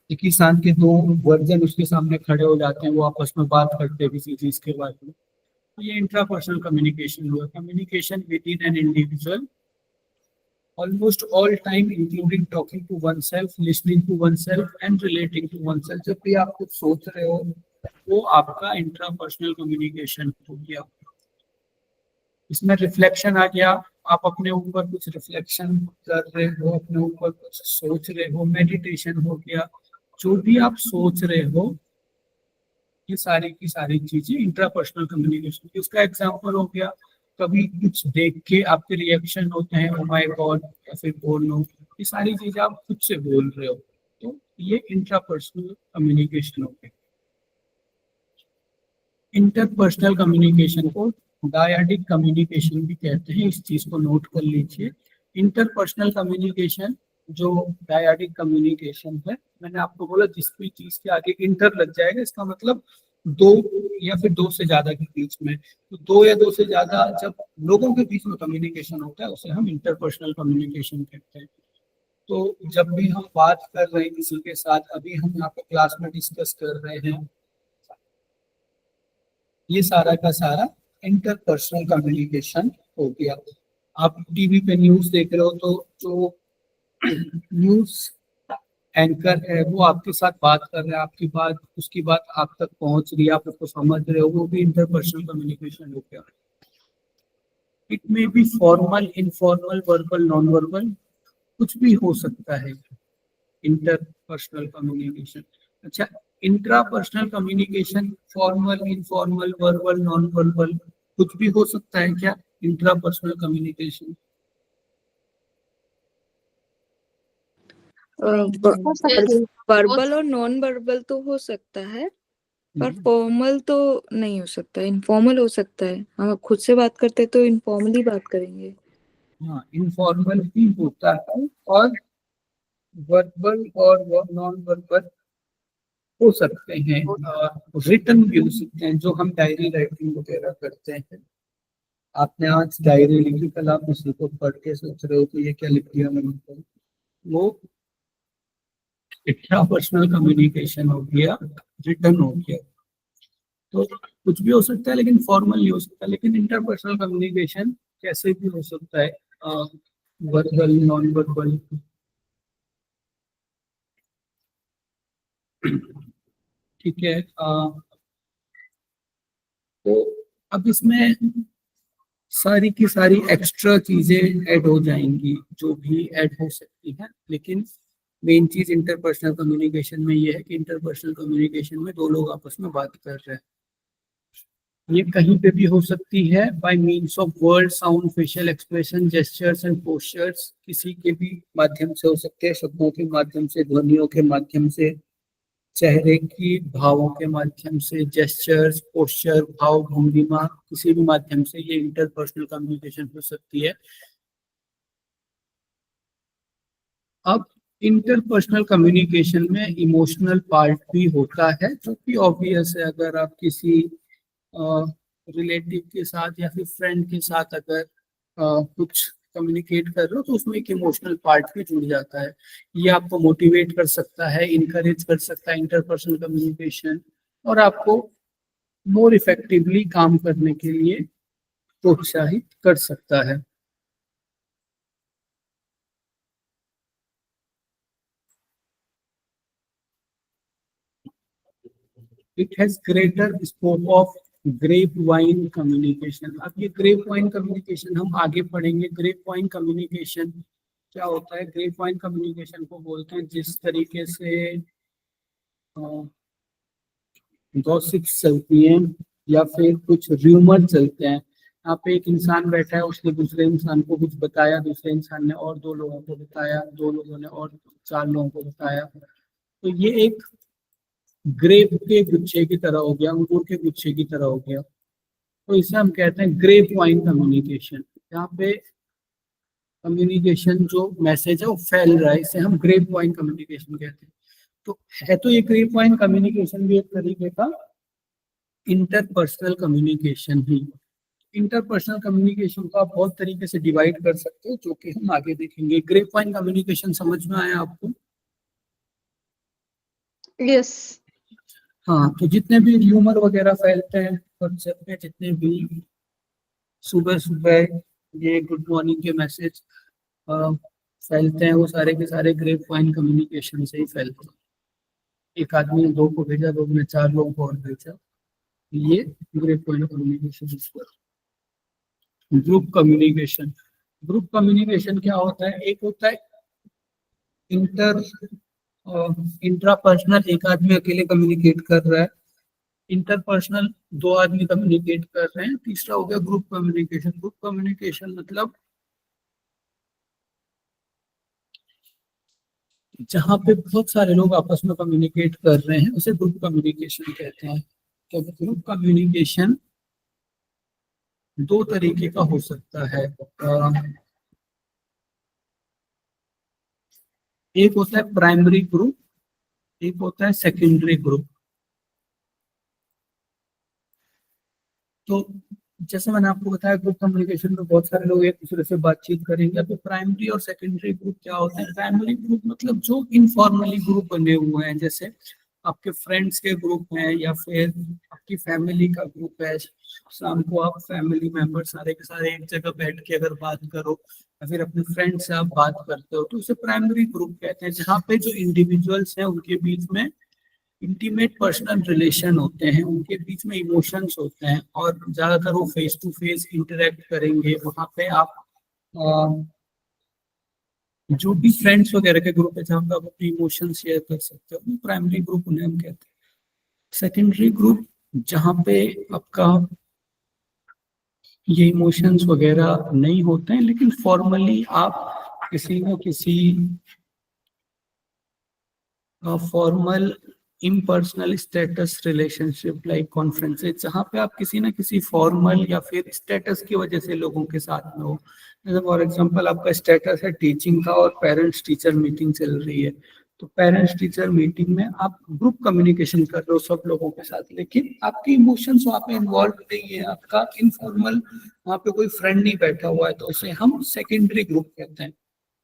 एक ही इंसान के दो वर्जन उसके सामने खड़े हो जाते हैं, वो आपस में बात करते हैं किसी चीज के बारे में। तो ये इंट्रापर्सनल कम्युनिकेशन हुआ, communication with in an individual almost all time including talking to oneself, listening to oneself and relating to oneself। जब भी आप कुछ सोच रहे हो वो आपका इंट्रापर्सनल कम्युनिकेशन हो गया। इसमें रिफ्लेक्शन आ गया, आप अपने ऊपर कुछ रिफ्लेक्शन कर रहे हो, अपने ऊपर कुछ सोच रहे हो, मेडिटेशन हो गया। जो भी आप सोच रहे हो ये सारी की सारी चीजें इंट्रापर्सनल कम्युनिकेशन की। उसका एग्जांपल हो गया, कभी कुछ देख के आपके रिएक्शन होते हैं ओ माय गॉड या फिर बोलो, ये सारी चीजें आप खुद से बोल रहे हो, तो ये इंट्रापर्सनल कम्युनिकेशन हो गया। इंटरपर्सनल कम्युनिकेशन को डायडिक कम्युनिकेशन भी कहते हैं, इस चीज को नोट कर लीजिए। इंटरपर्सनल कम्युनिकेशन जो डायडिक कम्युनिकेशन है, मैंने आपको बोला जिस भी चीज के आगे इंटर लग जाएगा इसका मतलब दो या फिर दो से ज्यादा के बीच में, तो दो या दो से ज्यादा जब लोगों के बीच में कम्युनिकेशन होता है उसे हम इंटरपर्सनल कम्युनिकेशन कहते हैं। तो जब भी हम बात कर रहे हैं किसी के साथ, अभी हम यहाँ पे क्लास में डिस्कस कर रहे हैं, ये सारा का सारा इंटरपर्सनल कम्युनिकेशन हो गया। आप टीवी पे न्यूज देख रहे हो तो जो न्यूज एंकर है वो आपके साथ बात कर रहा है, आपकी बात उसकी बात आप तक पहुंच रही है, आप उसको समझ रहे हो, वो भी इंटरपर्सनल कम्युनिकेशन हो गया। It may be formal, informal, verbal, non verbal, कुछ भी हो सकता है इंटरपर्सनल कम्युनिकेशन। अच्छा, intrapersonal communication formal, informal, verbal, non verbal कुछ भी हो सकता है क्या इंट्रापर्सनल कम्युनिकेशन? हो सकती है। वर्बल और नॉन वर्बल तो हो सकता है, पर फॉर्मल तो नहीं हो सकता, इनफॉर्मल हो सकता है। हम खुद से बात करते तो इनफॉर्मली बात करेंगे। हाँ, इनफॉर्मल भी होता है और वर्बल और नॉन वर्बल हो सकते हैं, रिटन भी हो सकते हैं, जो हम डायरी राइटिंग वगैरह करते हैं। आपने आज डायरी लिखी, कल आप उसी को पढ़ के सोच रहे हो कि ये क्या लिख दिया मैंने, वो इंट्रापर्सनल कम्युनिकेशन हो गया, रिटन हो गया। तो कुछ भी हो सकता है लेकिन फॉर्मल नहीं हो सकता। लेकिन इंटरपर्सनल कम्युनिकेशन कैसे भी हो सकता है, वर्बल, नॉन वर्बल। ठीक है, तो अब इसमें सारी की सारी एक्स्ट्रा चीजें ऐड हो जाएंगी जो भी ऐड हो सकती हैं, लेकिन मेन चीज इंटरपर्सनल कम्युनिकेशन में ये है कि इंटरपर्सनल कम्युनिकेशन में दो लोग आपस में बात कर रहे हैं। ये कहीं पे भी हो सकती है bye means of word, sound, facial expression, gestures and postures, किसी के भी माध्यम से हो सकते हैं, शब्दों के माध्यम से, ध्वनियों के माध्यम से, चेहरे की भावों के माध्यम से, जेस्चर्स, पोस्चर, भाव, भंगिमा, किसी भी माध्यम से ये इंटरपर्सनल कम्युनिकेशन हो सकती है। अब इंटरपर्सनल कम्युनिकेशन में इमोशनल पार्ट भी होता है, जो कि ऑब्वियस है। अगर आप किसी रिलेटिव के साथ या फिर फ्रेंड के साथ अगर कुछ कम्युनिकेट कर रहे हो तो उसमें एक इमोशनल पार्ट भी जुड़ जाता है। ये आपको मोटिवेट कर सकता है, इनकरेज कर सकता है इंटरपर्सनल कम्युनिकेशन, और आपको मोर इफेक्टिवली काम करने के लिए प्रोत्साहित कर सकता है। It has greater scope of grape vine communication. अब ये ग्रेप वाइन कम्युनिकेशन हम आगे पढ़ेंगे। ग्रेप वाइन कम्युनिकेशन क्या होता है? ग्रेप वाइन कम्युनिकेशन को बोलते हैं जिस तरीके से गॉसिप्स चलती हैं या फिर कुछ र्यूमर चलते हैं। यहाँ पे एक इंसान बैठा है, उसने दूसरे इंसान को कुछ बताया, दूसरे इंसान ने और दो लोगों को बताया, दो लोगों ने और चार लोगों को बताया। तो ये एक ग्रेप के गुच्छे की तरह हो गया, अंगूर के गुच्छे की तरह हो गया। तो इसे हम कहते हैं ग्रेप वाइन कम्युनिकेशन। यहाँ पे कम्युनिकेशन जो मैसेज है वो फैल रहा है, इसे हम ग्रेप वाइन कम्युनिकेशन कहते हैं। तो है तो ये ग्रेप वाइन कम्युनिकेशन भी एक तरीके का इंटरपर्सनल कम्युनिकेशन ही। इंटरपर्सनल कम्युनिकेशन को आप बहुत तरीके से डिवाइड कर सकते हो, जो कि हम आगे देखेंगे। ग्रेप वाइन कम्युनिकेशन समझ में आया आपको? यस। हाँ, तो जितने भी र्यूमर वगैरह फैलते हैं व्हाट्सएप पे, जितने भी सुबह सुबह ये गुड मॉर्निंग के मैसेज फैलते हैं, वो सारे के सारे ग्रेप वाइन कम्युनिकेशन से ही फैलते हैं। एक आदमी ने 2 को भेजा, 2 ने 4 लोगों को और भेजा, ये grapevine communication. Group communication, group communication क्या होता है? एक होता है इंट्रापर्सनल, एक आदमी अकेले कम्युनिकेट कर रहा है। इंटरपर्सनल 2 आदमी कम्युनिकेट कर रहे हैं। तीसरा हो गया ग्रुप कम्युनिकेशन। ग्रुप कम्युनिकेशन मतलब जहां पे बहुत सारे लोग आपस में कम्युनिकेट कर रहे हैं, उसे ग्रुप कम्युनिकेशन कहते हैं। तो ग्रुप कम्युनिकेशन 2 तरीके का हो सकता है। एक होता है प्राइमरी ग्रुप, एक होता है सेकेंडरी ग्रुप। तो जैसे मैंने आपको बताया, ग्रुप कम्युनिकेशन में बहुत सारे लोग एक दूसरे से बातचीत करेंगे। तो प्राइमरी और सेकेंडरी ग्रुप क्या होते हैं? प्राइमरी ग्रुप मतलब जो इनफॉर्मली ग्रुप बने हुए हैं, जैसे आपके फ्रेंड्स के ग्रुप हैं या फिर आपकी फैमिली का ग्रुप है। शाम को आप फैमिली मेंबर सारे के सारे एक जगह बैठ के अगर बात करो या फिर अपने फ्रेंड से आप बात करते हो, तो उसे प्राइमरी ग्रुप कहते हैं। जहाँ पे जो इंडिविजुअल्स हैं उनके बीच में इंटीमेट पर्सनल रिलेशन होते हैं, उनके बीच में इमोशंस होते हैं, और ज्यादातर वो फेस टू फेस इंटरेक्ट करेंगे। वहां पे आप जो भी फ्रेंड्स वगैरह के ग्रुप है जहाँ पे आप अपने इमोशन शेयर कर सकते हो, प्राइमरी ग्रुप उन्हें हम कहते हैं। सेकेंडरी ग्रुप जहाँ पे आपका ये इमोशंस वगैरह नहीं होते हैं, लेकिन फॉर्मली आप किसी न किसी formal impersonal status relationship like conferences, जहाँ पे आप किसी न किसी फॉर्मल या फिर स्टेटस की वजह से लोगों के साथ में हो। जैसे फॉर एग्जांपल आपका स्टेटस है टीचिंग का और पेरेंट्स टीचर मीटिंग चल रही है, तो पेरेंट्स टीचर मीटिंग में आप ग्रुप कम्युनिकेशन कर रहे हो सब लोगों के साथ, लेकिन आपके इमोशंस वहाँ पे इन्वॉल्व नहीं है, आपका इनफॉर्मल वहाँ पे कोई फ्रेंड नहीं बैठा हुआ है, तो उसे हम सेकेंडरी ग्रुप कहते हैं।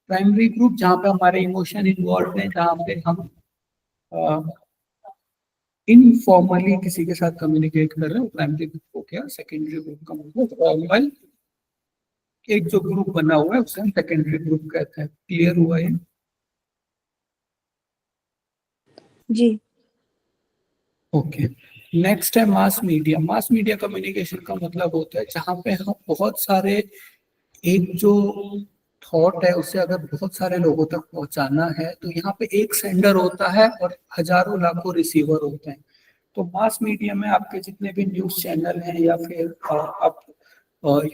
प्राइमरी ग्रुप जहाँ पे हमारे इमोशन इन्वॉल्व है, जहाँ पे हम इनफॉर्मली किसी के साथ कम्युनिकेट कर रहे हो, प्राइमरी ग्रुप हो गया। सेकेंडरी ग्रुप का मतलब फॉर्मल एक जो ग्रुप बना हुआ है उसे हम सेकेंडरी ग्रुप कहते हैं। क्लियर हुआ है? जी। ओके, नेक्स्ट है mass media. Mass media communication का मतलब होता है जहाँ पे हम बहुत सारे, एक जो थॉट है उसे अगर बहुत सारे लोगों तक पहुंचाना है, तो यहाँ पे एक सेंडर होता है और हजारों लाखों रिसीवर होते हैं। तो मास मीडिया में आपके जितने भी न्यूज चैनल हैं या फिर आप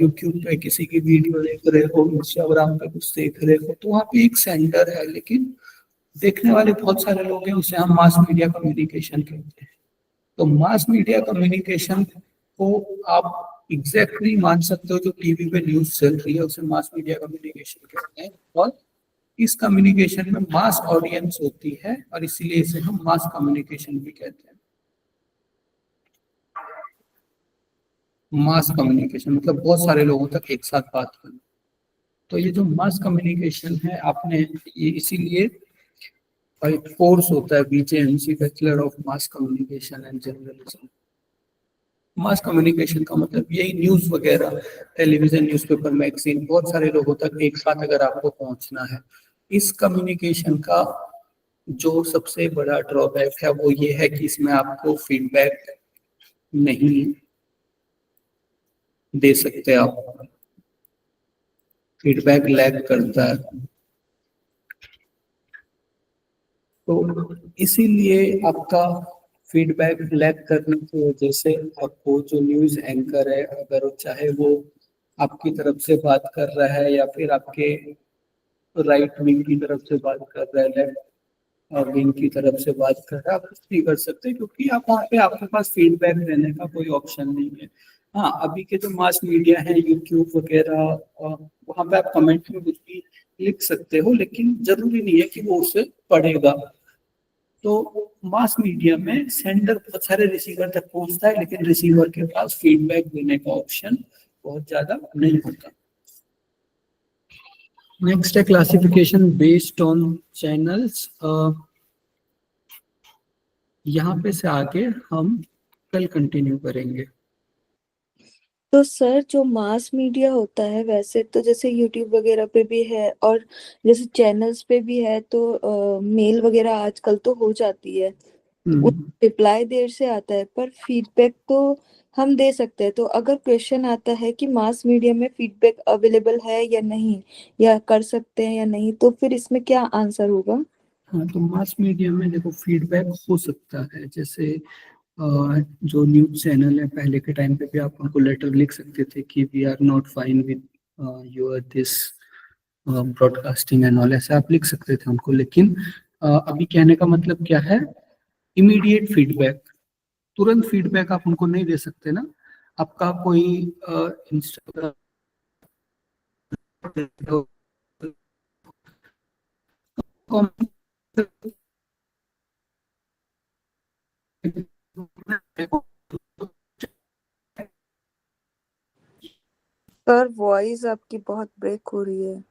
यूट्यूब पे किसी की वीडियो देख रहे हो, इंस्टाग्राम पे कुछ देख रहे हो, तो वहाँ पे एक सेंडर है, लेकिन देखने वाले बहुत सारे लोग हैं, उसे हम मास मीडिया कम्युनिकेशन कहते हैं। तो मास मीडिया कम्युनिकेशन को आप एग्जैक्टली मान सकते हो, जो टीवी पे न्यूज चल रही है उसे मास मीडिया कम्युनिकेशन कहते हैं। और इस कम्युनिकेशन में मास ऑडियंस होती है और इसीलिए इसे हम मास कम्युनिकेशन भी कहते हैं। मास कम्युनिकेशन मतलब बहुत सारे लोगों तक एक साथ बात करना। तो ये जो मास कम्युनिकेशन है, आपने ये इसीलिए एक कोर्स होता है BJMC, bachelor of mass communication and journalism. Mass communication का मतलब यही न्यूज वगैरह, टेलीविजन, न्यूज़पेपर, मैगजीन, बहुत सारे लोगों तक एक साथ अगर आपको पहुंचना है। इस कम्युनिकेशन का जो सबसे बड़ा ड्रॉबैक है वो ये है कि इसमें आपको फीडबैक नहीं दे सकते, आप फीडबैक लैग करता है। तो इसीलिए आपका फीडबैक लैग करने की वजह से आपको जो न्यूज़ एंकर है, अगर चाहे वो आपकी तरफ से बात कर रहा है या फिर आपके राइट विंग की तरफ से बात कर रहा है, लेफ्ट विंग की तरफ से बात कर रहा है, आप कुछ नहीं कर सकते, क्योंकि आप वहाँ पे आपके पास फीडबैक देने का कोई ऑप्शन नहीं है। हाँ, अभी के जो मास मीडिया है, यूट्यूब वगैरह, वहां पे आप कमेंट में कुछ भी लिख सकते हो, लेकिन जरूरी नहीं है कि वो उसे पढ़ेगा। तो मास मीडिया में सेंडर बहुत सारे रिसीवर तक पहुंचता है, लेकिन रिसीवर के पास फीडबैक देने का ऑप्शन बहुत ज्यादा नहीं होता। नेक्स्ट है क्लासिफिकेशन बेस्ड ऑन चैनल्स। यहाँ पे से आगे हम कल कंटिन्यू करेंगे। तो सर जो मास मीडिया होता है वैसे तो जैसे यूट्यूब वगैरह पे भी है और जैसे चैनल्स पे भी है, तो मेल वगैरह आजकल तो हो जाती है, रिप्लाई देर से आता है, पर फीडबैक तो हम दे सकते हैं। तो अगर क्वेश्चन आता है कि मास मीडिया में फीडबैक अवेलेबल है या नहीं, या कर सकते हैं या नहीं, तो फिर इसमें क्या आंसर होगा? हाँ, तो मास मीडिया में देखो फीडबैक हो सकता है। जैसे जो न्यूज चैनल है, पहले के टाइम पे भी आप उनको लेटर लिख सकते थे कि we are not fine with your this broadcasting and all, ऐसे आप लिख सकते थे उनको। लेकिन अभी कहने का मतलब क्या है, इमीडिएट फीडबैक, तुरंत फीडबैक आप उनको नहीं दे सकते ना। आपका कोई इंस्टाग्राम सर वॉइस आपकी बहुत ब्रेक हो रही है।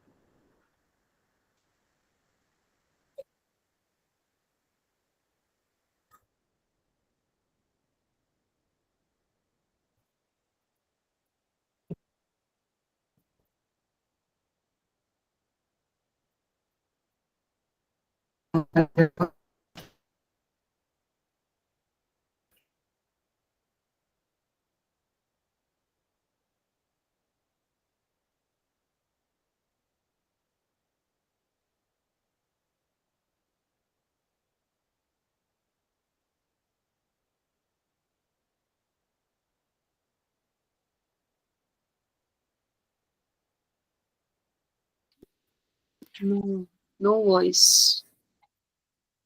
No, no voice.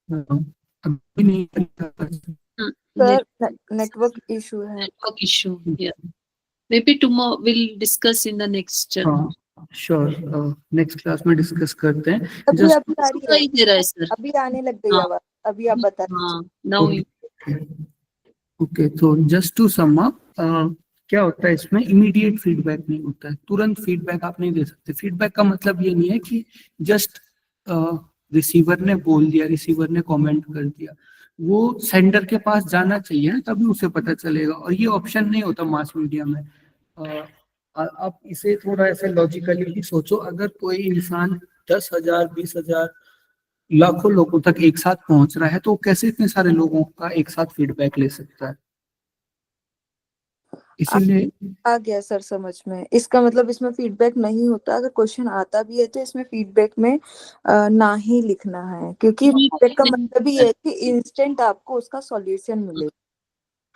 अभी नहीं। सर नेटवर्क इशू है। Network issue. Yeah. Maybe tomorrow we'll discuss in the next. हाँ, श्योर, नेक्स्ट क्लास में डिस्कस करते हैं। अभी जस्ट अभी आ रही है, सुनाई दे रहा है सर। अभी आने लग गई हाँ। आवाज। अभी आप बता हाँ, दीजिए। now ओके, तो जस्ट टू सम अप, क्या होता है इसमें, इमीडिएट फीडबैक नहीं होता है, तुरंत फीडबैक आप नहीं दे सकते। फीडबैक का मतलब ये नहीं है कि जस्ट रिसीवर ने बोल दिया, रिसीवर ने कमेंट कर दिया, वो सेंडर के पास जाना चाहिए ना, तभी उसे पता चलेगा। और ये ऑप्शन नहीं होता मास मीडिया में। आप इसे थोड़ा ऐसे लॉजिकली ही सोचो, अगर कोई इंसान 10,000, 20,000, लाखों लोगों तक एक साथ पहुंच रहा है, तो वो कैसे इतने सारे लोगों का एक साथ फीडबैक ले सकता है? इसीलिए आ गया सर समझ में। इसका मतलब इसमें फीडबैक नहीं होता, अगर क्वेश्चन आता भी है तो इसमें फीडबैक में ना ही लिखना है, क्योंकि फीडबैक का मतलब ही है कि इंस्टेंट आपको उसका सॉल्यूशन मिले।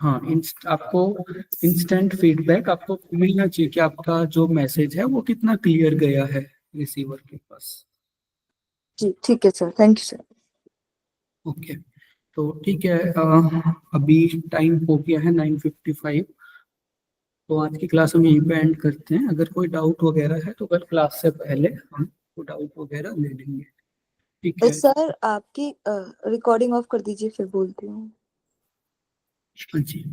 हाँ, आपको इंस्टेंट फीडबैक आपको मिलना चाहिए कि आपका जो मैसेज है वो कितना क्लियर गया है रिसीवर के पास। जी ठीक है sir, thank you sir. Okay, तो ठीक है, अभी टाइम हो गया है 9:55, तो आज की क्लास हम यहीं पे एंड करते हैं। अगर कोई डाउट वगैरह है तो कल क्लास से पहले हम डाउट वगैरह ले लेंगे, ठीक है? सर आपकी रिकॉर्डिंग ऑफ कर दीजिए, फिर बोलती हूँ। हाँ जी।